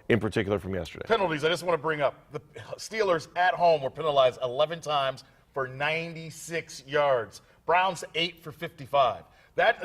in particular from yesterday. Penalties, I just want to bring up. The Steelers at home were penalized 11 times for 96 yards. Browns 8 for 55.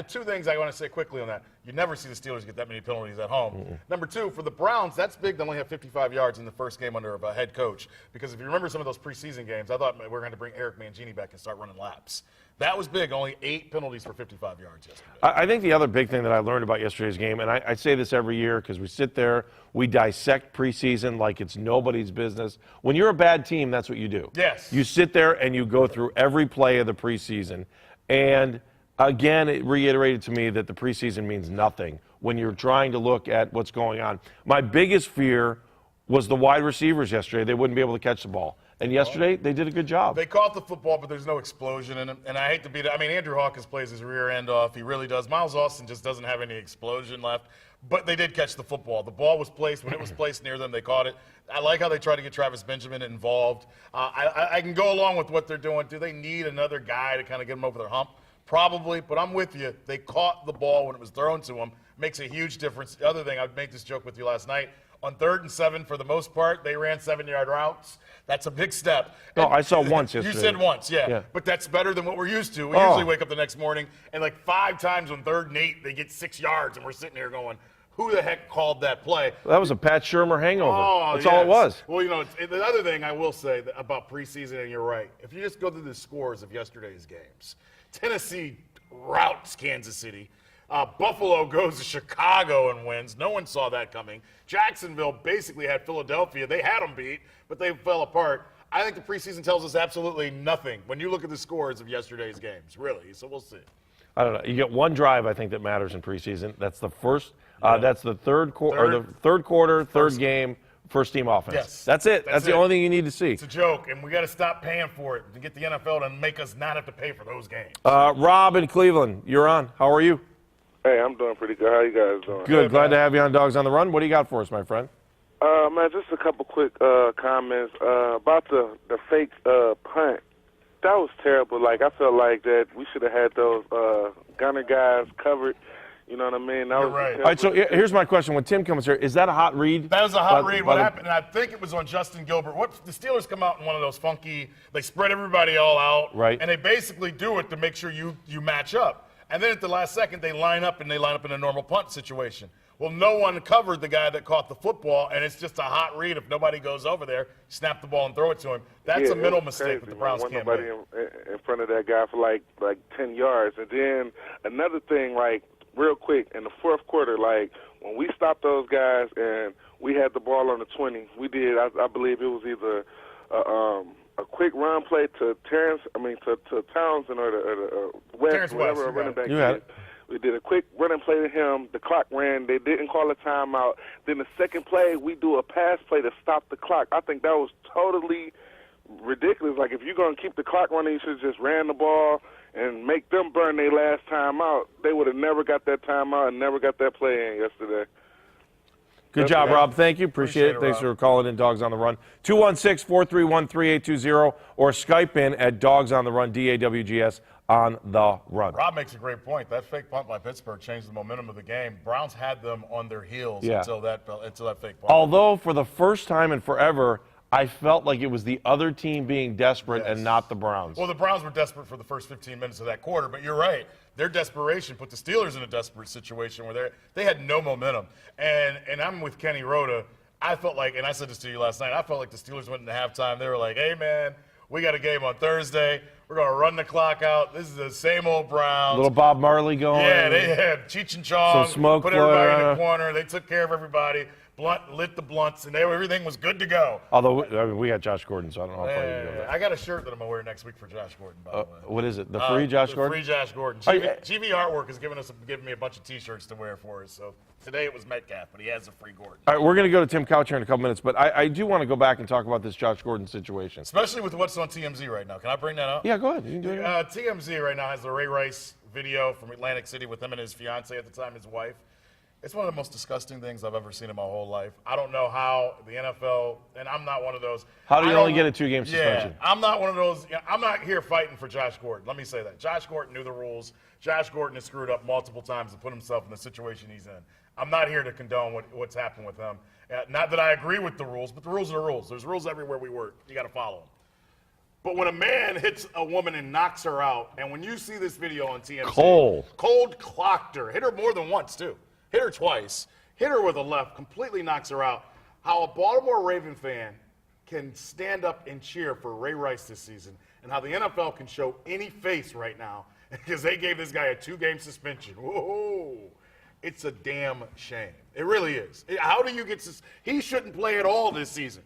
Two things I want to say quickly on that. You never see the Steelers get that many penalties at home. Number two, for the Browns, that's big to only have 55 yards in the first game under a head coach. Because if you remember some of those preseason games, I thought we were going to bring Eric Mangini back and start running laps. That was big, only 8 penalties for 55 yards yesterday. I think the other big thing that I learned about yesterday's game, and I say this every year because we sit there, we dissect preseason like it's nobody's business. When you're a bad team, that's what you do. Yes. You sit there and you go through every play of the preseason. And again, it reiterated to me that the preseason means nothing when you're trying to look at what's going on. My biggest fear was the wide receivers yesterday. They wouldn't be able to catch the ball. And yesterday, they did a good job. They caught the football, but there's no explosion in it. And I hate to be – I mean, Andrew Hawkins plays his rear end off. He really does. Miles Austin just doesn't have any explosion left. But they did catch the football. The ball was placed. When it was placed near them, they caught it. I like how they tried to get Travis Benjamin involved. I can go along with what they're doing. Do they need another guy to kind of get them over their hump? Probably, but I'm with you. They caught the ball when it was thrown to them. Makes a huge difference. The other thing, I would make this joke with you last night. On 3rd and 7, for the most part, they ran 7-yard routes. That's a big step. No, I saw once yesterday. You said once, yeah. But that's better than what we're used to. We usually wake up the next morning, and like 5 times on 3rd and 8, they get 6 yards, and we're sitting here going, who the heck called that play? That was a Pat Shurmur hangover. That's yes. all it was. Well, you know, the other thing I will say about preseason, and you're right, if you just go through the scores of yesterday's games, Tennessee routs Kansas City. Buffalo goes to Chicago and wins. No one saw that coming. Jacksonville basically had Philadelphia. They had them beat, but they fell apart. I think the preseason tells us absolutely nothing when you look at the scores of yesterday's games, really. So we'll see. I don't know. You get one drive, I think, that matters in preseason. That's the first. That's the third quarter, third game, first team offense. Yes. That's it. That's the only thing you need to see. It's a joke, and we got to stop paying for it to get the NFL to make us not have to pay for those games. Rob in Cleveland, you're on. How are you? Hey, I'm doing pretty good. How you guys doing? Good. Glad to have you on Dogs on the Run. What do you got for us, my friend? Man, just a couple quick comments about the fake punt. That was terrible. Like, I felt like that we should have had those gunner guys covered. You know what I mean? You're right. All right, so here's my question. When Tim comes here, is that a hot read? That was a hot read. What happened, and I think it was on Justin Gilbert. What the Steelers come out in one of those funky, they spread everybody all out. Right. And they basically do it to make sure you match up. And then at the last second, they line up in a normal punt situation. Well, no one covered the guy that caught the football, and it's just a hot read. If nobody goes over there, snap the ball and throw it to him. That's a mental mistake that the Browns can't make. Nobody in front of that guy for like 10 yards. And then another thing, like, real quick, in the fourth quarter, like, when we stopped those guys and we had the ball on the 20, we did, I believe it was either a quick run play to to Townsend or the West, whatever running back did. We did a quick running play to him. The clock ran. They didn't call a timeout. Then the second play, we do a pass play to stop the clock. I think that was totally ridiculous. Like, if you're going to keep the clock running, you should have just ran the ball and make them burn their last timeout. They would have never got that timeout and never got that play in yesterday. Good job, Rob. Thank you. Appreciate it. Thanks for calling in Dogs on the Run. 216-431-3820 or Skype in at Dogs on the Run, DAWGS on the Run. Rob makes a great point. That fake punt by Pittsburgh changed the momentum of the game. Browns had them on their heels until that fake punt. Although for the first time in forever, I felt like it was the other team being desperate and not the Browns. Well, the Browns were desperate for the first 15 minutes of that quarter, but you're right. Their desperation put the Steelers in a desperate situation where they had no momentum. And I'm with Kenny Rhoda. I felt like, and I said this to you last night, I felt like the Steelers went into halftime. They were like, hey, man, we got a game on Thursday. We're going to run the clock out. This is the same old Browns. Little Bob Marley going. Yeah, they had Cheech and Chong. Some smoke put everybody in the corner. They took care of everybody. Lit the blunts, and everything was good to go. Although we got Josh Gordon, so I don't know how far you go. I got a shirt that I'm going to wear next week for Josh Gordon, by the way. What is it? The free Josh Gordon? Free Josh Gordon. GV Artwork has given me a bunch of T-shirts to wear for us. So today it was Metcalf, but he has a free Gordon. All right, we're going to go to Tim Couch here in a couple minutes, but I do want to go back and talk about this Josh Gordon situation. Especially with what's on TMZ right now. Can I bring that up? Yeah, go ahead. You can do it. TMZ right now has the Ray Rice video from Atlantic City with him and his fiancée at the time, his wife. It's one of the most disgusting things I've ever seen in my whole life. I don't know how the NFL, and I'm not one of those. How do you only get a 2-game suspension? Yeah, I'm not one of those. I'm not here fighting for Josh Gordon. Let me say that. Josh Gordon knew the rules. Josh Gordon has screwed up multiple times and put himself in the situation he's in. I'm not here to condone what's happened with him. Not that I agree with the rules, but the rules are the rules. There's rules everywhere we work. You got to follow them. But when a man hits a woman and knocks her out, and when you see this video on TMZ, Cold clocked her, hit her more than once too, hit her twice, hit her with a left, completely knocks her out. How a Baltimore Raven fan can stand up and cheer for Ray Rice this season, and how the NFL can show any face right now because they gave this guy a 2-game suspension. Whoa. It's a damn shame. It really is. How do you get this? He shouldn't play at all this season.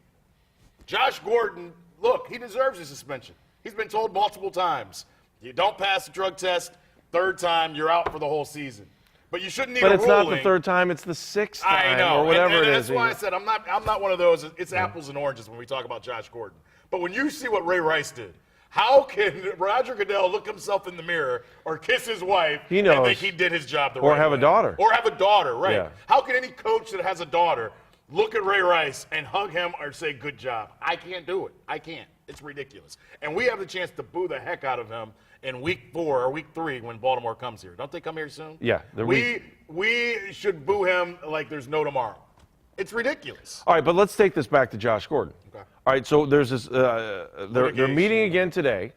Josh Gordon, look, he deserves a suspension. He's been told multiple times, you don't pass the drug test, third time, you're out for the whole season. But you shouldn't need a ruling. But it's not the third time, it's the 6th time. I know. Or whatever and it is. That's why I said I'm not one of those, it's apples and oranges when we talk about Josh Gordon. But when you see what Ray Rice did, how can Roger Goodell look himself in the mirror or kiss his wife and think he did his job the right way? Or have a daughter. Or have a daughter, right. Yeah. How can any coach that has a daughter look at Ray Rice and hug him or say, good job? I can't do it. I can't. It's ridiculous. And we have the chance to boo the heck out of him in week 4 or week 3 when Baltimore comes here. Don't they come here soon? Yeah. We should boo him like there's no tomorrow. It's ridiculous. All right, but let's take this back to Josh Gordon. Okay. All right, so there's this. They're meeting again today,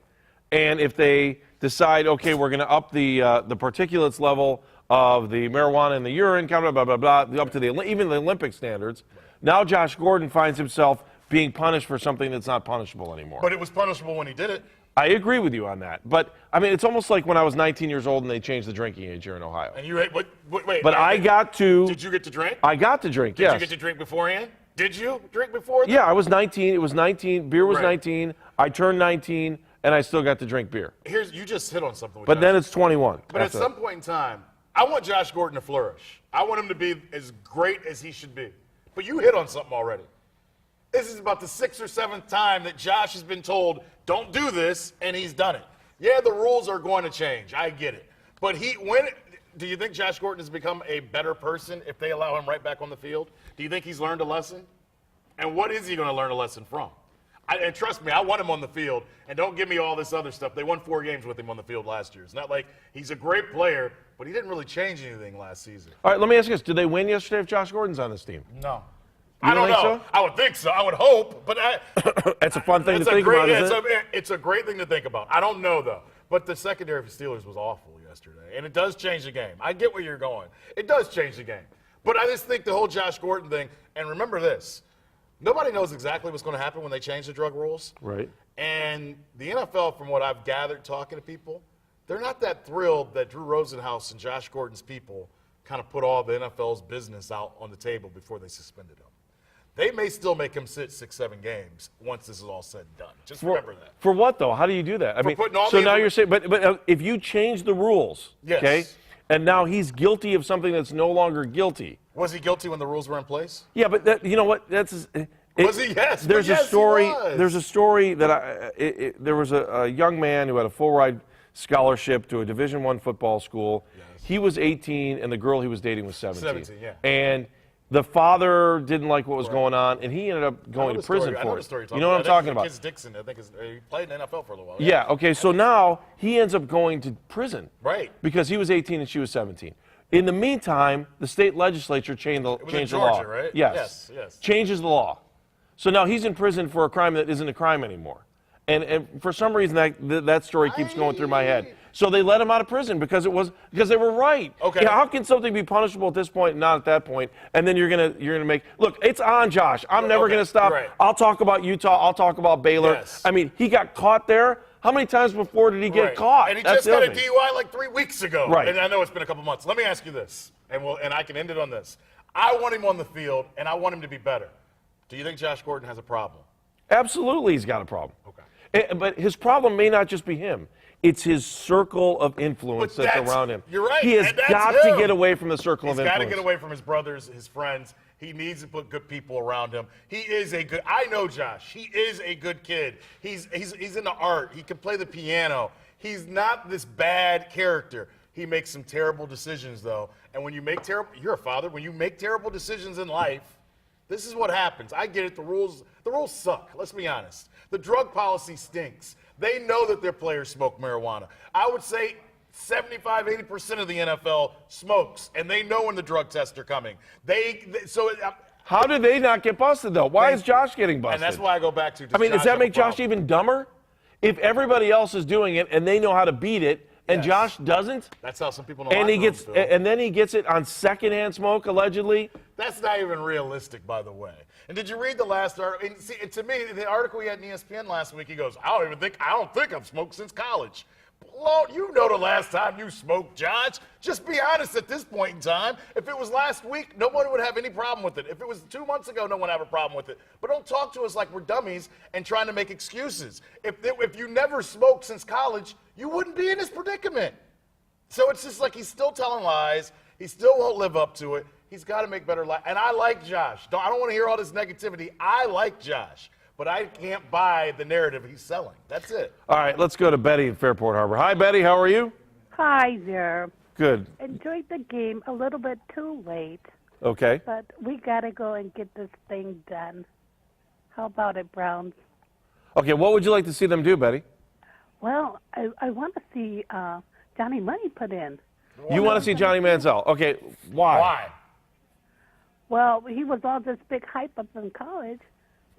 and if they decide, okay, we're going to up the particulates level of the marijuana in the urine, blah blah blah, up to even the Olympic standards. Now Josh Gordon finds himself being punished for something that's not punishable anymore. But it was punishable when he did it. I agree with you on that. But, I mean, it's almost like when I was 19 years old and they changed the drinking age here in Ohio. And you wait. But I got to. Did you get to drink? I got to drink, yes. Did you get to drink beforehand? Did you drink before that? Yeah, I was 19. It was 19. Beer was Right. 19. I turned 19, and I still got to drink beer. You just hit on something. But then it's 21. But at some point in time, I want Josh Gordon to flourish. I want him to be as great as he should be. But you hit on something already. This is about the 6th or 7th time that Josh has been told, don't do this, and he's done it. Yeah, the rules are going to change. I get it. But do you think Josh Gordon has become a better person if they allow him right back on the field? Do you think he's learned a lesson? And what is he going to learn a lesson from? And trust me, I want him on the field, and don't give me all this other stuff. They won 4 games with him on the field last year. It's not like he's a great player, but he didn't really change anything last season. All right, let me ask you this. Did they win yesterday if Josh Gordon's on this team? No. You I don't think know. so? I would think so. I would hope, but That's a fun thing to think about, isn't it? It's a great thing to think about. I don't know, though. But the secondary for Steelers was awful yesterday, and it does change the game. I get where you're going. It does change the game. But I just think the whole Josh Gordon thing, and remember this, nobody knows exactly what's going to happen when they change the drug rules. Right. And the NFL, from what I've gathered talking to people, they're not that thrilled that Drew Rosenhaus and Josh Gordon's people kind of put all the NFL's business out on the table before they suspended him. They may still make him sit 6-7 games once this is all said and done. Just remember that. For what, though? How do you do that? I mean, so now you're saying, but if you change the rules, yes. Okay, and now he's guilty of something that's no longer guilty. Was he guilty when the rules were in place? Yeah, but you know what? Was he? Yes. There's yes, a story. he was. There's a story that there was a young man who had a full ride scholarship to a Division I football school. Yes. He was 18, and the girl he was dating was 17. 17, yeah. And the father didn't like what was going on, and he ended up going to prison for it. You know what I'm talking about? Kids Dixon, I think he played in the NFL for a little while. Yeah, okay, so now he ends up going to prison. Right. Because he was 18 and she was 17. In the meantime, the state legislature changed the Georgia, law. Right? Yes. Changes the law. So now he's in prison for a crime that isn't a crime anymore. And for some reason, that story keeps going through my head. So they let him out of prison because they were right. Okay. Yeah, how can something be punishable at this point and not at that point? And then you're gonna make it's on Josh. I'm never gonna stop. Right. I'll talk about Utah. I'll talk about Baylor. Yes. I mean, he got caught there. How many times before did he get caught? And he just got a DUI like 3 weeks ago. Right. And I know it's been a couple months. Let me ask you this, and I can end it on this. I want him on the field, and I want him to be better. Do you think Josh Gordon has a problem? Absolutely, he's got a problem. Okay. But his problem may not just be him. It's his circle of influence that's around him. You're right. He has got to get away from the circle of influence. He's got to get away from his brothers, his friends. He needs to put good people around him. He is I know Josh. He is a good kid. He's into art. He can play the piano. He's not this bad character. He makes some terrible decisions, though. And when you make you're a father. When you make terrible decisions in life, this is what happens. I get it. The rules suck. Let's be honest. The drug policy stinks. They know that their players smoke marijuana. I would say 75, 80% of the NFL smokes, and they know when the drug tests are coming. How did they not get busted, though? Why is Josh getting busted? And that's why I go back to. Does that make Josh even dumber? If everybody else is doing it and they know how to beat it, and Josh doesn't, that's how some people know. And then he gets it on secondhand smoke, allegedly. That's not even realistic, by the way. And did you read the last article? To me, the article we had in ESPN last week, he goes, I don't think I've smoked since college. Well, you know the last time you smoked, Josh. Just be honest at this point in time. If it was last week, nobody would have any problem with it. If it was 2 months ago, no one would have a problem with it. But don't talk to us like we're dummies and trying to make excuses. If you never smoked since college, you wouldn't be in this predicament. So it's just like he's still telling lies. He still won't live up to it. He's got to make better life. And I like Josh. I don't want to hear all this negativity. I like Josh. But I can't buy the narrative he's selling. That's it. All right, let's go to Betty in Fairport Harbor. Hi, Betty. How are you? Hi there. Good. Enjoyed the game. A little bit too late. Okay. But we got to go and get this thing done. How about it, Browns? Okay, what would you like to see them do, Betty? Well, I want to see Johnny Money put in. You want to see Johnny Manziel. Okay, why? Why? Well, he was all this big hype up in college.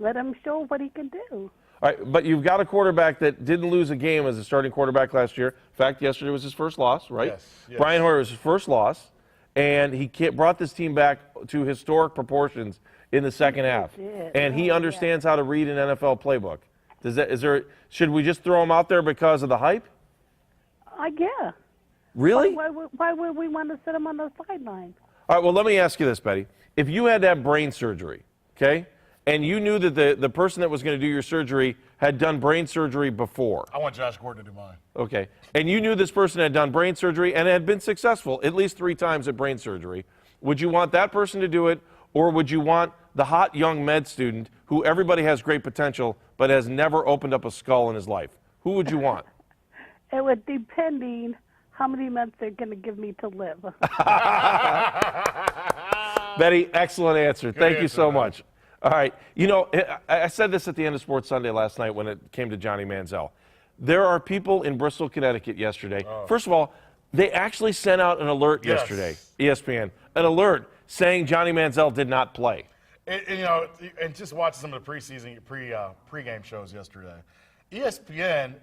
Let him show what he can do. All right, but you've got a quarterback that didn't lose a game as a starting quarterback last year. In fact, yesterday was his first loss, right? Yes. Brian Hoyer was his first loss, and he brought this team back to historic proportions in the second half. And he understands how to read an NFL playbook. Should we just throw him out there because of the hype? Yeah. Really? Why would we want to sit him on the sideline? All right, well, let me ask you this, Betty. If you had to have brain surgery, okay, and you knew that the person that was going to do your surgery had done brain surgery before. I want Josh Gordon to do mine. Okay. And you knew this person had done brain surgery and had been successful at least 3 times at brain surgery. Would you want that person to do it, or would you want the hot young med student who everybody has great potential but has never opened up a skull in his life? Who would you want? It would depending how many months they're going to give me to live. Betty, excellent answer. Thank you so much. All right. You know, I said this at the end of Sports Sunday last night when it came to Johnny Manziel. There are people in Bristol, Connecticut yesterday. First of all, they actually sent out an alert yesterday, ESPN, an alert saying Johnny Manziel did not play. And just watch some of the pregame shows yesterday. ESPN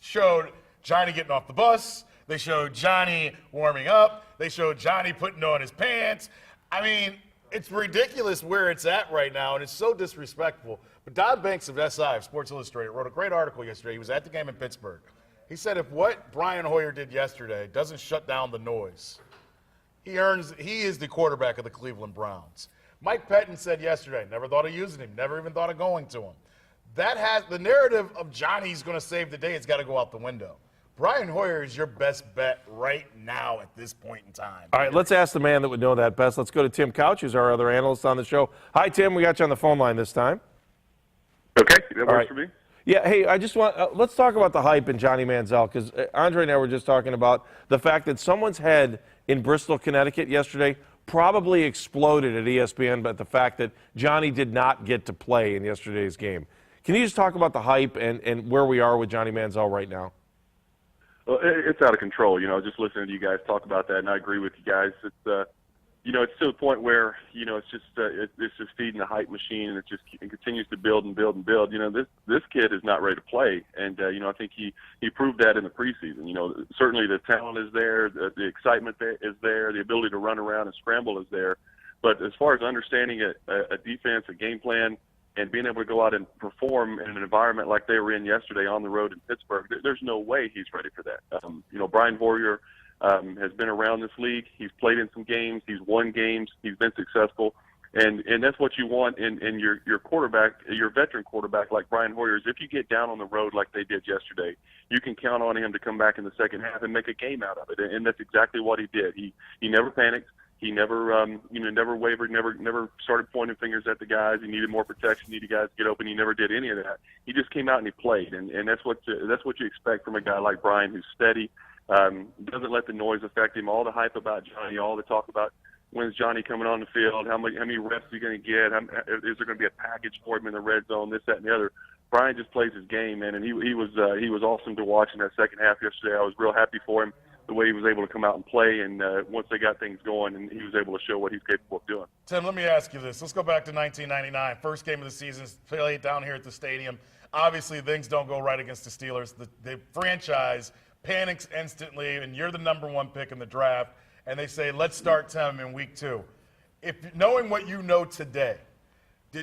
showed Johnny getting off the bus. They showed Johnny warming up. They showed Johnny putting on his pants. I mean, it's ridiculous where it's at right now, and it's so disrespectful. But Don Banks of SI, Sports Illustrated, wrote a great article yesterday. He was at the game in Pittsburgh. He said if what Brian Hoyer did yesterday doesn't shut down the noise, he is the quarterback of the Cleveland Browns. Mike Pettin said yesterday, never thought of using him, never even thought of going to him. The narrative of Johnny's going to save the day, it's got to go out the window. Brian Hoyer is your best bet right now at this point in time. All right, let's ask the man that would know that best. Let's go to Tim Couch, who's our other analyst on the show. Hi, Tim. We got you on the phone line this time. Okay, that works for me. Yeah, hey, I just want let's talk about the hype in Johnny Manziel, because Andre and I were just talking about the fact that someone's head in Bristol, Connecticut yesterday probably exploded at ESPN, but the fact that Johnny did not get to play in yesterday's game. Can you just talk about the hype and where we are with Johnny Manziel right now? Well, it's out of control. Just listening to you guys talk about that, and I agree with you guys. It's it's to the point where it's just feeding the hype machine, and it continues to build and build and build. This kid is not ready to play, and I think he proved that in the preseason. Certainly the talent is there, the excitement is there, the ability to run around and scramble is there. But as far as understanding a defense, a game plan, and being able to go out and perform in an environment like they were in yesterday on the road in Pittsburgh, there's no way he's ready for that. Brian Hoyer has been around this league. He's played in some games. He's won games. He's been successful. And that's what you want in your quarterback, your veteran quarterback like Brian Hoyer, is if you get down on the road like they did yesterday, you can count on him to come back in the second half and make a game out of it. And that's exactly what he did. He never panicked. He never, never wavered, never started pointing fingers at the guys. He needed more protection, needed guys to get open. He never did any of that. He just came out and he played, and that's what you expect from a guy like Brian, who's steady, doesn't let the noise affect him. All the hype about Johnny, all the talk about when's Johnny coming on the field, how many reps is he going to get, is there going to be a package for him in the red zone, this, that, and the other. Brian just plays his game, man, and he was awesome to watch in that second half yesterday. I was real happy for him. the way he was able to come out and play. And once they got things going, and he was able to show what he's capable of doing. Tim, let me ask you this. Let's go back to 1999. First game of the season, played down here at the stadium. Obviously, things don't go right against the Steelers. The franchise panics instantly, and you're the #1 pick in the draft, and they say, let's start Tim in week 2. If knowing what you know today,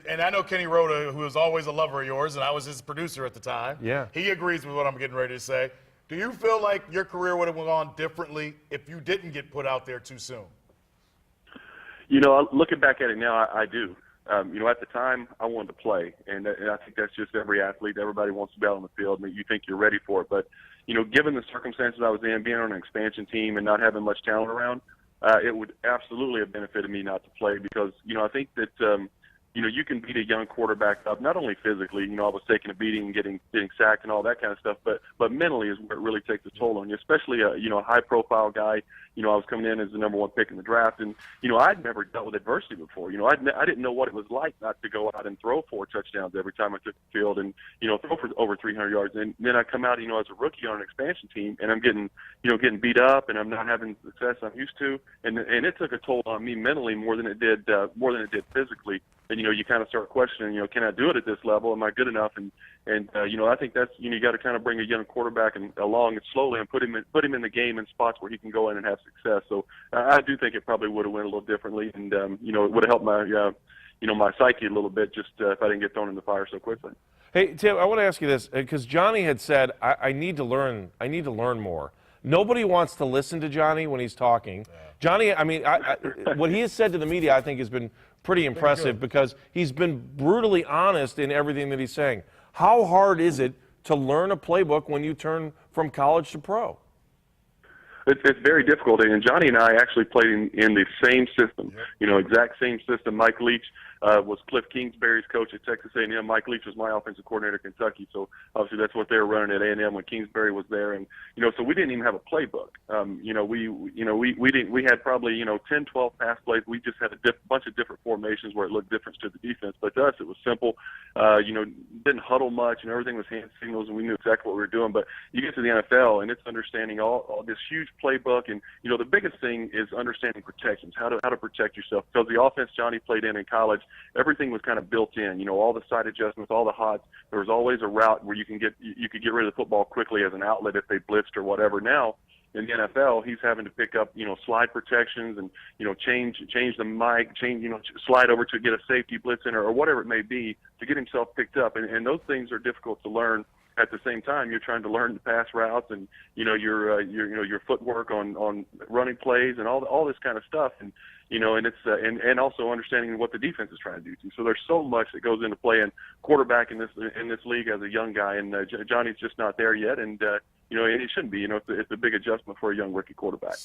and I know Kenny Rhoda, who was always a lover of yours, and I was his producer at the time. Yeah. He agrees with what I'm getting ready to say. Do you feel like your career would have gone differently if you didn't get put out there too soon? You know, looking back at it now, I do. You know, at the time, I wanted to play, and I think that's just every athlete. Everybody wants to be out on the field, and you think you're ready for it. But, you know, given the circumstances I was in, being on an expansion team and not having much talent around, it would absolutely have benefited me not to play because, you know, I think that, you know, you can beat a young quarterback up, not only physically, you know, I was taking a beating and getting sacked and all that kind of stuff, but mentally is where it really takes a toll on you, especially a, you know, a high-profile guy. You know, I was coming in as the #1 pick in the draft, and, you know, I'd never dealt with adversity before. You know, I didn't know what it was like not to go out and throw 4 touchdowns every time I took the field and, you know, throw for over 300 yards. And then I come out, you know, as a rookie on an expansion team, and I'm getting beat up, and I'm not having the success I'm used to. And it took a toll on me mentally more than it did physically. And, you know, you kind of start questioning, you know, can I do it at this level? Am I good enough? And you know, I think that's, you know, you got to kind of bring a young quarterback along and slowly and put him in the game in spots where he can go in and have success. So I do think it probably would have went a little differently, and you know, it would have helped my you know, my psyche a little bit just if I didn't get thrown in the fire so quickly. Hey, Tim, I want to ask you this because Johnny had said, I need to learn more. Nobody wants to listen to Johnny when he's talking. Johnny, I mean, what he has said to the media, I think, has been pretty impressive because he's been brutally honest in everything that he's saying. How hard is it to learn a playbook when you turn from college to pro? It's very difficult, and Johnny and I actually played in the same system, you know, exact same system. Mike Leach was Cliff Kingsbury's coach at Texas A&M. Mike Leach was my offensive coordinator at Kentucky, so obviously that's what they were running at A&M when Kingsbury was there. And you know, so we didn't even have a playbook. You know, we had probably, you know, 10, 12 pass plays. We just had a bunch of different formations where it looked different to the defense. But to us, it was simple. You know, didn't huddle much, and everything was hand signals, and we knew exactly what we were doing. But you get to the NFL, and it's understanding all this huge playbook, and you know, the biggest thing is understanding protections, how to protect yourself. Because the offense Johnny played in college, everything was kind of built in. You know, all the side adjustments, all the hots. There was always a route where you could get rid of the football quickly as an outlet if they blitzed or whatever. Now in the NFL, he's having to pick up, you know, slide protections and, you know, change the mic, you know, slide over to get a safety blitz in or whatever it may be to get himself picked up. And those things are difficult to learn. At the same time, you're trying to learn the pass routes and, you know, your footwork on running plays and all this kind of stuff. And, you know, and it's and also understanding what the defense is trying to do too. So there's so much that goes into playing quarterback in this league as a young guy, and Johnny's just not there yet. And you know, it shouldn't be. You know, it's a big adjustment for a young rookie quarterback.